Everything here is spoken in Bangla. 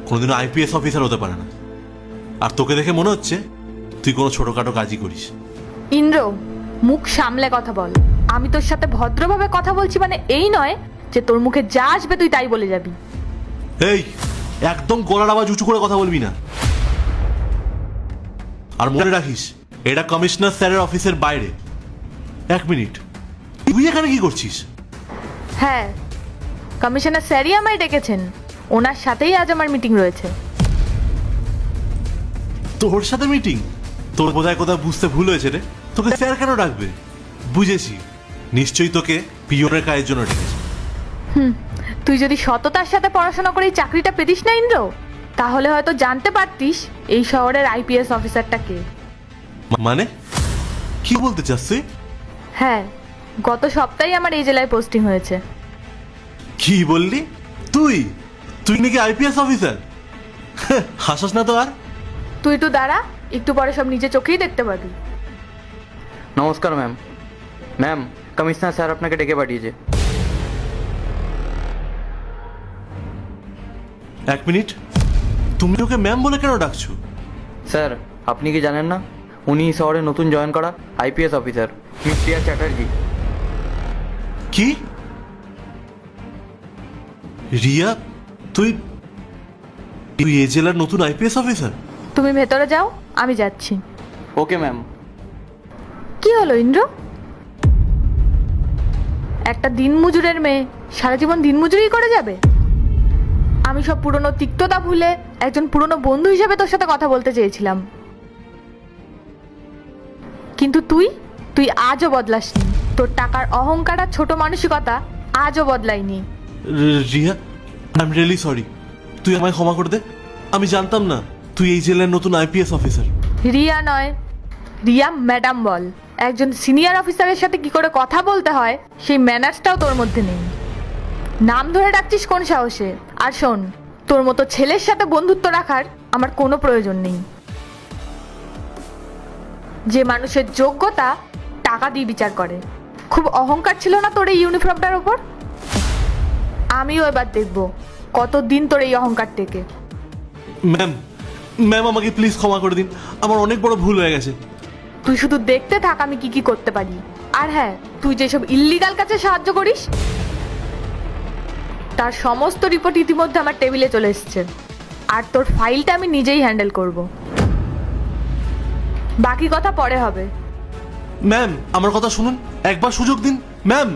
কোনোদিনও আইপিএস অফিসার হতে পারে না। আর তোকে দেখে মনে হচ্ছে তুই কোনো ছোটখাটো কাজই করিস। ইন্দ্র, মুখ সামলে কথা বল। আমি তোর সাথে ভদ্রভাবে কথা বলছি, মানে এই নয় যে তোর মুখে যা আসবে তুই তাই বলে যাবি। এই, একদম গলার আওয়াজ উঁচু করে কথা বলবি না। আর মনে রাখিস, এটা কমিশনার স্যারের অফিসের বাইরে। এক মিনিট, তুই এখানে কি করছিস? হ্যাঁ, কমিশনার স্যারই আমায় ডেকেছেন। ওনার সাথেই আজ আমার মিটিং রয়েছে। তোর সাথে মিটিং? তোর বোধহয় কোথাও বুঝতে ভুল হয়েছে রে। তোকে স্যার কেন ডাকবে? বুঝেছি, নিশ্চয়ই তোকে পিওনের কাজের জন্য ডেকেছে। তুই যদি সততার সাথে পড়াশোনা করে এই চাকরিটা পেতিস না ইন্দ্র, তাহলে হয়তো জানতে পারতিস এই শহরের আইপিএস অফিসারটা কে। মানে কি বলতে চাস তুই? হ্যাঁ, গত সপ্তাহে আমার এই জেলায় পোস্টিং হয়েছে। কি বললি? তুই তুই নাকি আইপিএস অফিসার? হাসাস না তো আর? তুই একটু দাঁড়া, একটু পরে সব নিজে চোখেই দেখতে পাবি। নমস্কার ম্যাম। ম্যাম, কমিশনার স্যার আপনাকে ডেকে পাঠিয়েছে। এক মিনিট, তুমি ওকে ম্যাম বলে কেন ডাকছো? স্যার, আপনি কি জানেন না উনি শহরে নতুন জয়েন করা আইপিএস অফিসার মিস প্রিয়া চ্যাটার্জি। কি? রিয়া, তুই তুই এই জেলার নতুন আইপিএস অফিসার? তুমি ভেতরে যাও, আমি যাচ্ছি। Okay ma'am. কি হলো ইন্দ্র? একটা দিনমজুরের মেয়ে সারা জীবন দিনমজুরি করে যাবে? আমি সব পুরনো তিক্ততা ভুলে একজন পুরনো বন্ধু হিসেবে তোর সাথে কথা বলতে চেয়েছিলাম, কিন্তু তুই তুই আজও বদলাসনি। তোর টাকার অহংকার আর ছোট মানসিকতা আজও বদলায়নি। Riya, I am really sorry. তুই আমায় ক্ষমা করে দে। আমি জানতাম না তুই এই জেলার নতুন আইপিএস অফিসার। রিয়া নয়, রিয়া ম্যাডাম বল। একজন সিনিয়র অফিসারের সাথে কি করে কথা বলতে হয় সেই ম্যানার্সটাও তোর মধ্যে নেই। নাম ধরে ডাকছিস কোন সাহসে? আর শোন, তোর মতো ছেলের সাথে বন্ধুত্ব রাখার আমার কোনো প্রয়োজন নেই। যে মানুষের যোগ্যতা টাকা দিয়ে বিচার করে। খুব অহংকার ছিল না তোর এই ইউনিফর্মটার ওপর? আমিও এবার দেখব কতদিন তোর এই অহংকার টেকে। ম্যাম, ম্যাম আমাকে প্লিজ ক্ষমা করে দিন। আমার অনেক বড় ভুল হয়ে গেছে। তুই শুধু দেখতে থাক আমি কি কি করতে পারি। আর হ্যাঁ, তুই যেসব ইল্লিগাল কাজে সাহায্য করিস তার সমস্ত রিপোর্ট ইতিমধ্যে আমার টেবিলে চলে এসেছে। আর তোর ফাইলটা আমি নিজেই হ্যান্ডেল করব। বাকি কথা পরে হবে। ম্যাম, আমার কথা শুনুন, একবার সুযোগ দিন ম্যাম।